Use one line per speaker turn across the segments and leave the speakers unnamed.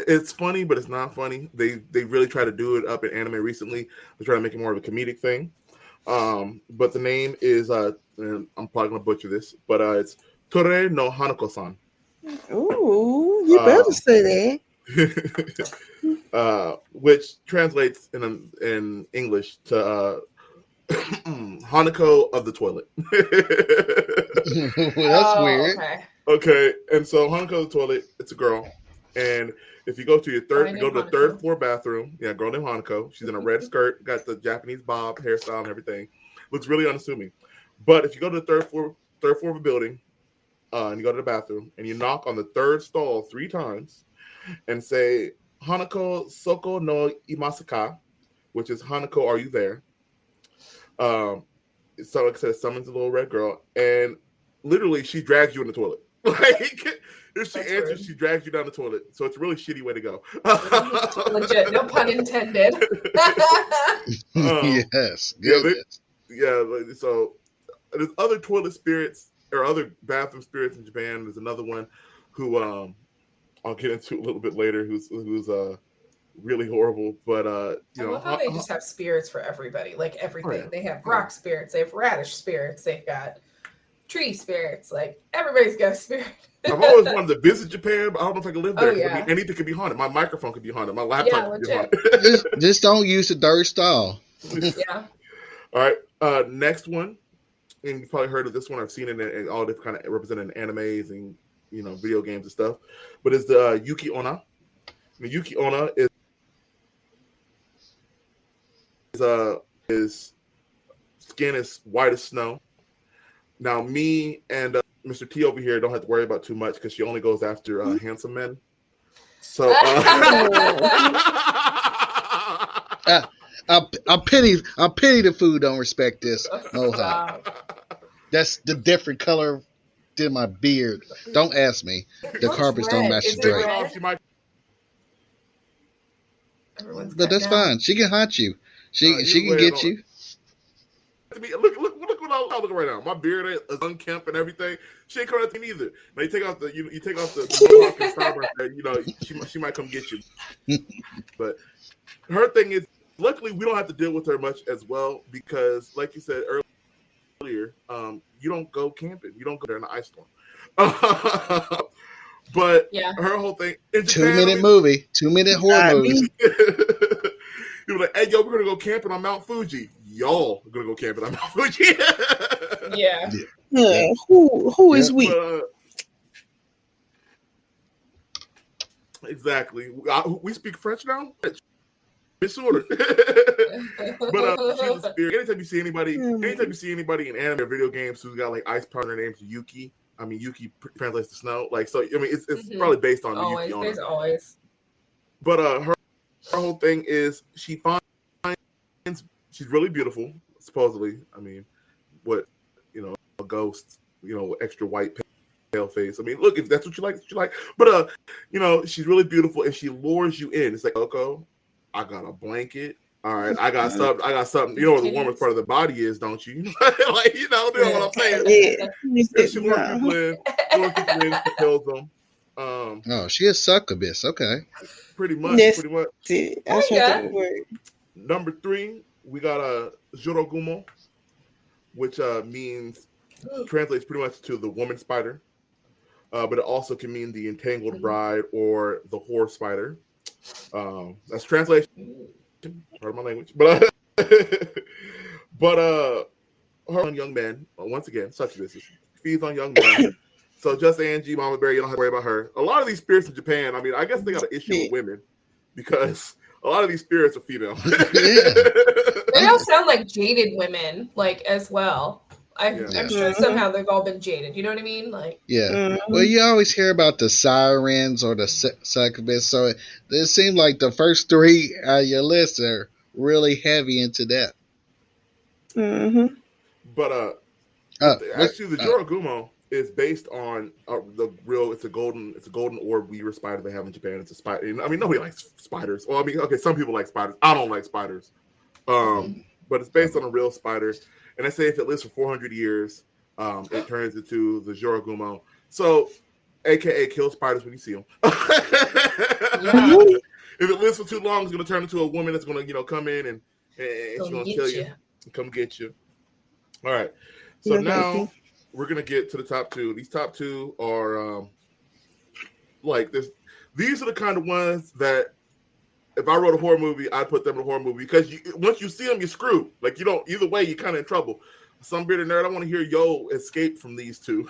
It's funny, but it's not funny. They really try to do it up in anime recently. They try to make it more of a comedic thing. But the name is and I'm probably gonna butcher this, but it's Tore no Hanako-san.
Ooh, you better say
that. Which translates in English to Hanako of the toilet.
Well, that's weird.
Okay, and so Hanako of the toilet, it's a girl, and if you go to the third floor bathroom, girl named Hanako. She's in a red skirt, got the Japanese bob hairstyle and everything. Looks really unassuming. But if you go to the third floor of a building, and you go to the bathroom, and you knock on the third stall 3 times, and say Hanako Soko no Imasaka, which is Hanako, are you there? So like I said, it summons a little red girl, and literally she drags you in the toilet. Like if she answers, rude. She drags you down the toilet. So it's a really shitty way to go.
Legit, no pun intended.
Yes, good.
So there's other toilet spirits or other bathroom spirits in Japan. There's another one who I'll get into a little bit later. Who's really horrible, but I
love how they just have spirits for everybody, like everything. Oh, yeah. They have rock spirits, they have radish spirits, they've got tree spirits. Like everybody's got a spirit.
I've always wanted to visit Japan, but I don't know if I can live there. Anything could be haunted. My microphone could be haunted. My laptop could be haunted.
just don't use the third stall.
Yeah.
All right. Next one, and you've probably heard of this one. I've seen it in all different kind of represented in animes and video games and stuff. But it's the Yuki Onna. The Yuki Onna his skin is white as snow. Now, me and Mr. T over here don't have to worry about too much because she only goes after handsome men. So
I pity the food don't respect this. Mohawk. That's the different color than my beard. Don't ask me. The carpets don't match the drape. But that's fine. She can haunt you. She can get you.
Look what I'm looking right now. My beard is unkempt and everything. She ain't coming at me either. Now you take off the mohawk and sideburns, she might come get you. But her thing is, luckily we don't have to deal with her much as well because, like you said earlier, you don't go camping. You don't go there in the ice storm. But her whole thing in Japan,
2-minute movie, 2-minute horror movie.
You were like, hey, yo, we're gonna go camping on Mount Fuji. Y'all are gonna go camping on Mount Fuji.
Yeah.
Who is we?
Exactly. We speak French now. It's order. But she's a spirit. Anytime you see anybody in anime or video games who's got like ice powder, their name's Yuki. I mean, Yuki translates to snow. Like, so I mean, it's probably based on
always.
Yuki.
There's always.
But her whole thing is she finds she's really beautiful, supposedly. I mean, a ghost, extra white pale face. I mean, look, if that's what you like. But she's really beautiful and she lures you in. It's like, Coco, I got a blanket. All right, I got something. You know where the warmest part of the body is, don't you? Like, you know what I'm saying? Yeah. She lures people in, she kills them.
She is succubus. Okay.
Pretty much. Number 3, we got a Jorogumo, which translates pretty much to the woman spider, but it also can mean the entangled bride or the whore spider. That's translation. Part of my language, but her on young men once again, succubus feeds on young men. So just Angie, Mama Bear, you don't have to worry about her. A lot of these spirits in Japan, I mean, I guess they got an issue with women because a lot of these spirits are female.
They all sound like jaded women, like as well. I'm sure somehow they've all been jaded. You know what I mean? Like,
Well, you always hear about the sirens or the succubus, so it seems like the first 3 out of your list are really heavy into that.
Mm-hmm.
But actually, the Jorogumo is based on it's a golden orb weaver spider they have in Japan. It's a spider. I mean, nobody likes spiders. Well, I mean, okay, some people like spiders. I don't like spiders. But it's based on a real spider. And I say if it lives for 400 years, it turns into the Jorogumo. So, AKA kill spiders when you see them. If it lives for too long, it's gonna turn into a woman that's gonna, come in and she's gonna kill you and come get you. All right. So now we're gonna get to the top two. These top two are like this. These are the kind of ones that if I wrote a horror movie, I'd put them in a horror movie because once you see them, you're screwed. Like you don't. Either way, you're kind of in trouble. Some bearded nerd, I want to hear Yo escape from these two.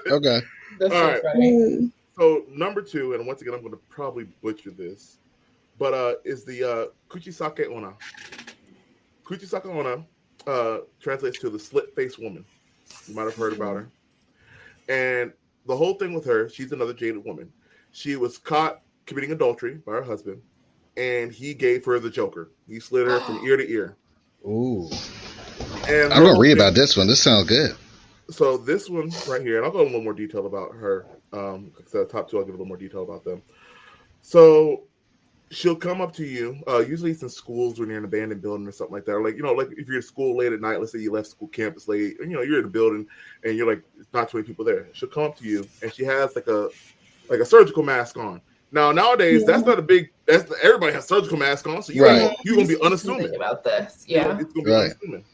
Okay.
That's so funny.
So number two, and once again, I'm going to probably butcher this, but is the Kuchisake Onna. Kuchisake Onna translates to the slit-faced woman. You might have heard about her. And the whole thing with her, she's another jaded woman. She was caught committing adultery by her husband, and he gave her the Joker. He slit her from ear to ear.
Ooh.
And
I'm going to read about this one. This sounds good.
So this one right here, and I'll go into a little more detail about her. The top two, I'll give a little more detail about them. So she'll come up to you. Usually it's in schools when you're in an abandoned building or something like that. Or like if you're at school late at night, let's say you left school campus late, and you're in a building and you're like, it's not too many people there. She'll come up to you and she has like a surgical mask on. Now nowadays, that's not a big. Everybody has surgical mask on, so you're gonna be unassuming
about this. Yeah,
it's gonna be unassuming.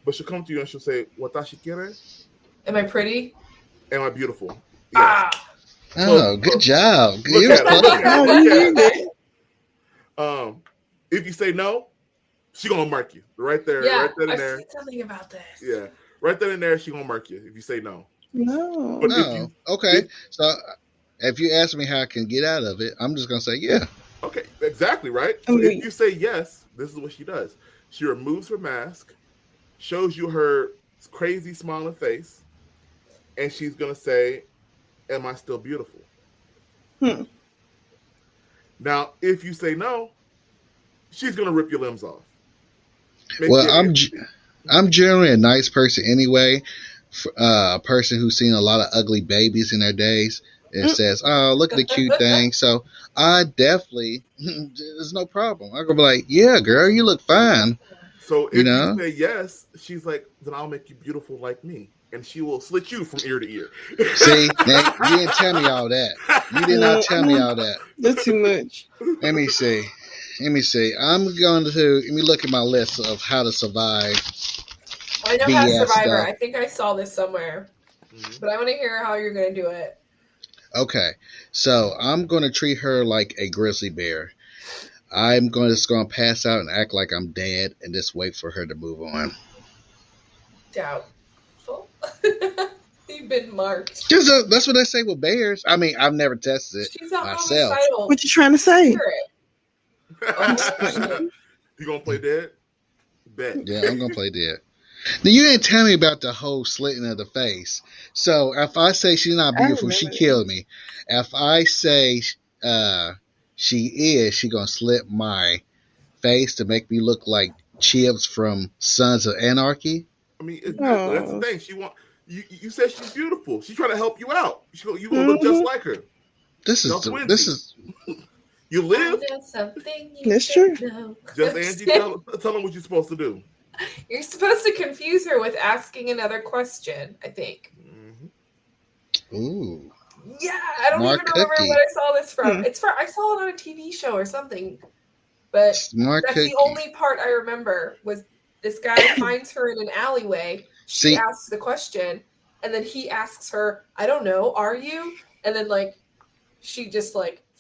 But she'll come to you and she'll say, "Watashi kere?
Am I pretty?
Am I beautiful?"
Yes.
Oh, good job.
Look at it. If you say no, she gonna mark you right there, right then and there.
Something about this.
Yeah, right then and there, she gonna mark you if you say no.
No.
But
So if you ask me how I can get out of it, I'm just gonna say yeah.
Okay, exactly right. So if you say yes, this is what she does. She removes her mask, shows you her crazy smiling face, and she's gonna say, "Am I still beautiful?" Now, if you say no, she's gonna rip your limbs off.
I'm generally a nice person anyway. A person who's seen a lot of ugly babies in their days. It says, "Oh, look at the cute thing." So I definitely, there's no problem. I'm gonna be like, "Yeah, girl, you look fine."
So if you say yes, she's like, "Then I'll make you beautiful like me," and she will slit you from ear to ear.
See, now, you didn't tell me all that. You did not tell me all that.
That's too much.
Let me see. I'm going to let me look at my list of how to survive.
I know how to survivor. I think I saw this somewhere, but I want to hear how you're going to do it.
Okay, so I'm going to treat her like a grizzly bear. I'm just going to pass out and act like I'm dead and just wait for her to move on.
Doubtful. You've been marked.
That's what they say with bears. I mean, I've never tested it myself.
What you trying to say?
You going to play dead? Bet.
Yeah, I'm going to play dead. Now, you didn't tell me about the whole slitting of the face. So if I say she's not beautiful, she killed me. If I say she going to slit my face to make me look like Chips from Sons of Anarchy?
I mean, that's the thing. She want you said she's beautiful. She's trying to help you out. You gonna look just like her.
This is
you live.
That's true.
Just Angie, tell them what you're supposed to do.
You're supposed to confuse her with asking another question, I think.
Ooh.
Yeah, I don't even remember what I saw this from. I saw it on a TV show or something. But that's the only part I remember was this guy finds her in an alleyway. She asks the question, and then he asks her, "I don't know, are you?" And then she just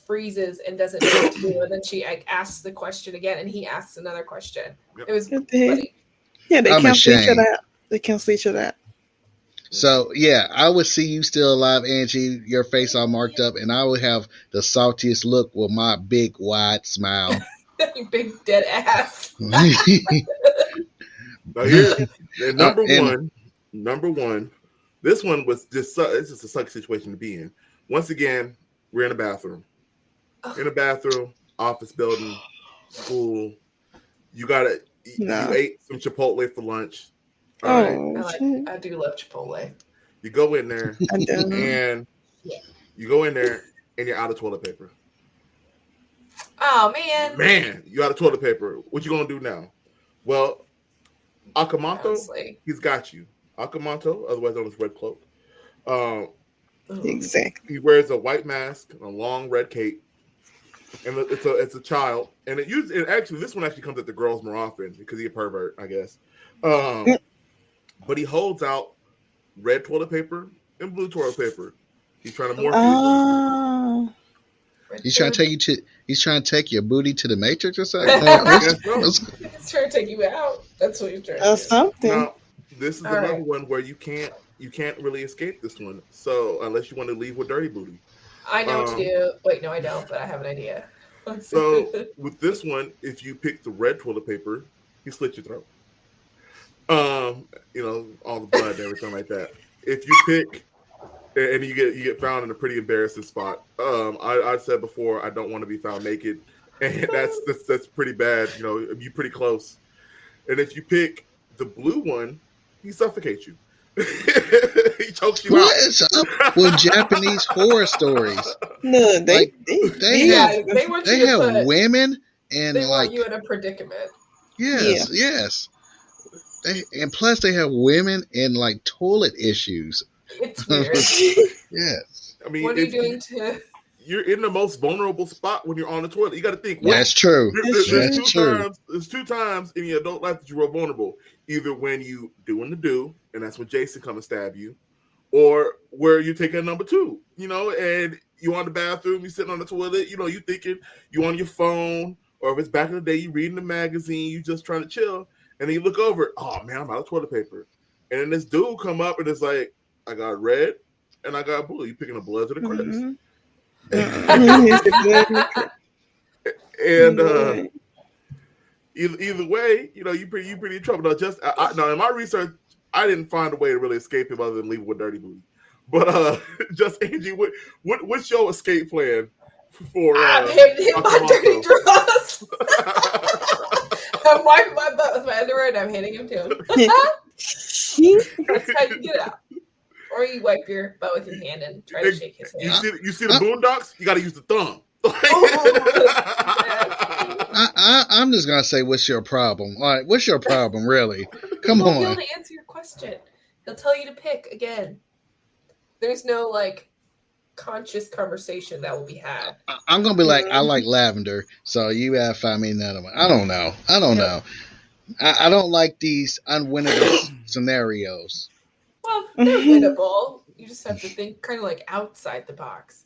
freezes and doesn't know what to do. And then she asks the question again, and he asks another question. It was funny.
Yeah, they cancel each other out. They cancel each other out.
So, yeah, I would see you still alive, Angie, your face all marked up, and I would have the saltiest look with my big, wide smile.
Your big dead ass.
Now here, number one, this one was it's just a suck situation to be in. Once again, we're in a bathroom. In a bathroom, office building, school. You ate some Chipotle for lunch.
Right. I do love Chipotle.
You go in there and you're out of toilet paper.
Oh
man, you out of toilet paper. What you gonna do now? Well, Akamoto, he's got you. Akamoto, otherwise known as Red Cloak.
Exactly.
He wears a white mask and a long red cape. and it's a child, and actually this one actually comes at the girls more often because he's a pervert, I guess. But he holds out red toilet paper and blue toilet paper. He's trying to morph you.
He's trying to take your booty to the Matrix or something.
He's trying to take you out. That's what he's trying to do.
Something.
Now, this is another one where you can't really escape this one. So unless you want to leave with dirty booty.
I know what to do. Wait, no, I don't, but I have an idea.
So with this one, if you pick the red toilet paper, he slits your throat. All the blood and everything like that. If you pick and you get found in a pretty embarrassing spot. I said before I don't want to be found naked, and that's pretty bad. You're pretty close. And if you pick the blue one, he suffocates you. He chokes you out.
What is up with Japanese horror stories?
No, they
have women and
they want you in a predicament.
Yes. And plus they have women and like toilet issues.
It's weird.
Yes.
I mean,
what are you doing to?
You're in the most vulnerable spot when you're on the toilet. You got to think.
That's true.
There's two times in your adult life that you were vulnerable. Either when you doing the do, and that's when Jason come and stab you, or where you take a number two, and you on the bathroom, you sitting on the toilet, you thinking you on your phone, or if it's back in the day, you reading the magazine, you just trying to chill, and then you look over, oh man, I'm out of toilet paper, and then this dude come up and it's like, I got red and I got blue. You picking the Bloods or the Crips? And either way, you pretty in trouble. Now, now in my research, I didn't find a way to really escape him other than leave with dirty booty. But just Angie, what's your escape plan for?
I'm hitting my dirty drawers. I'm wiping my butt with my underwear and I'm hitting him too. That's how you get out. Or you wipe your butt with your hand and try to shake his hand.
You see the Boondocks? You got to use the thumb.
I'm just gonna say, what's your problem? All right, what's your problem, really? Come on.
He'll be able to answer your question. He'll tell you to pick again. There's no conscious conversation that will be had.
I'm gonna be like, I like lavender, so you have to find me another one. I don't know. I don't like these unwinnable scenarios.
Well, they're winnable. You just have to think kind of outside the box.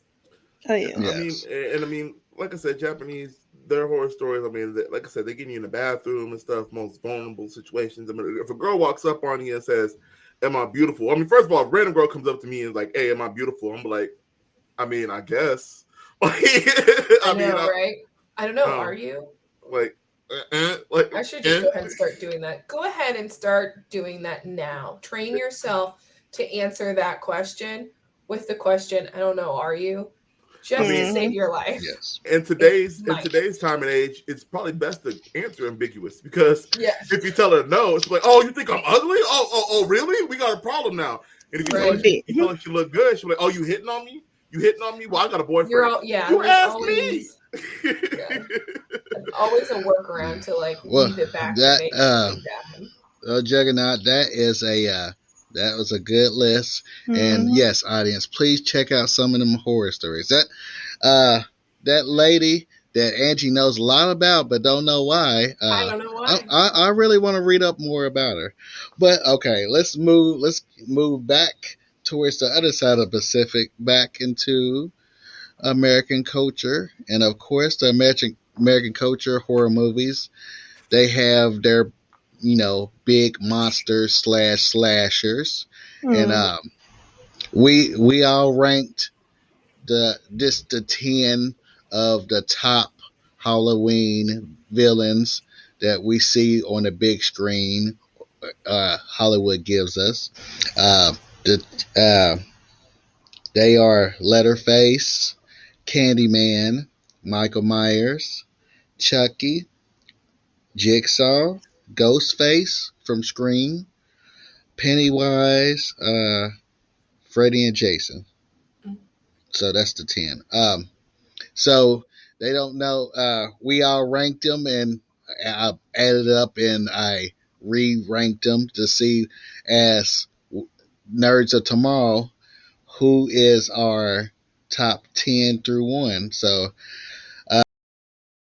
Oh yeah.
Yes.
I mean, like I said, Japanese, their horror stories. I mean, like I said, they get you in the bathroom and stuff, most vulnerable situations. I mean, if a girl walks up on you and says, "Am I beautiful?" I mean, first of all, if a random girl comes up to me and is like, "Hey, am I beautiful?" I'm like, I mean, I guess.
I know, right? I don't know. Are you?
I
should just go ahead and start doing that. Go ahead and start doing that now. Train yourself to answer that question with the question, I don't know, are you? Just to save your life.
Yes.
In today's time and age, it's probably best to answer ambiguous because if you tell her no, it's like, oh, you think I'm ugly? Oh, really? We got a problem now. And if you tell her she look good, she's like, oh, you hitting on me? You hitting on me? Well, I got a boyfriend. You asked me.
Always a workaround to leave it back.
Juggernaut, that was a good list. And yes, audience, please check out some of them horror stories. That lady that Angie knows a lot about but don't know why.
I don't know why.
I really want to read up more about her. But okay, let's move back towards the other side of the Pacific, back into American culture. And of course, the American culture horror movies, they have their big monsters / slashers. And we all ranked the 10 of the top Halloween villains that we see on the big screen. Hollywood gives us. They are Leatherface, Candyman, Michael Myers, Chucky, Jigsaw, Ghostface from Scream, Pennywise, Freddy, and Jason. So that's the 10. So they don't know. We all ranked them, and I added up and I re-ranked them to see, as Nerds of Tomorrow, who is our top 10 through 1. So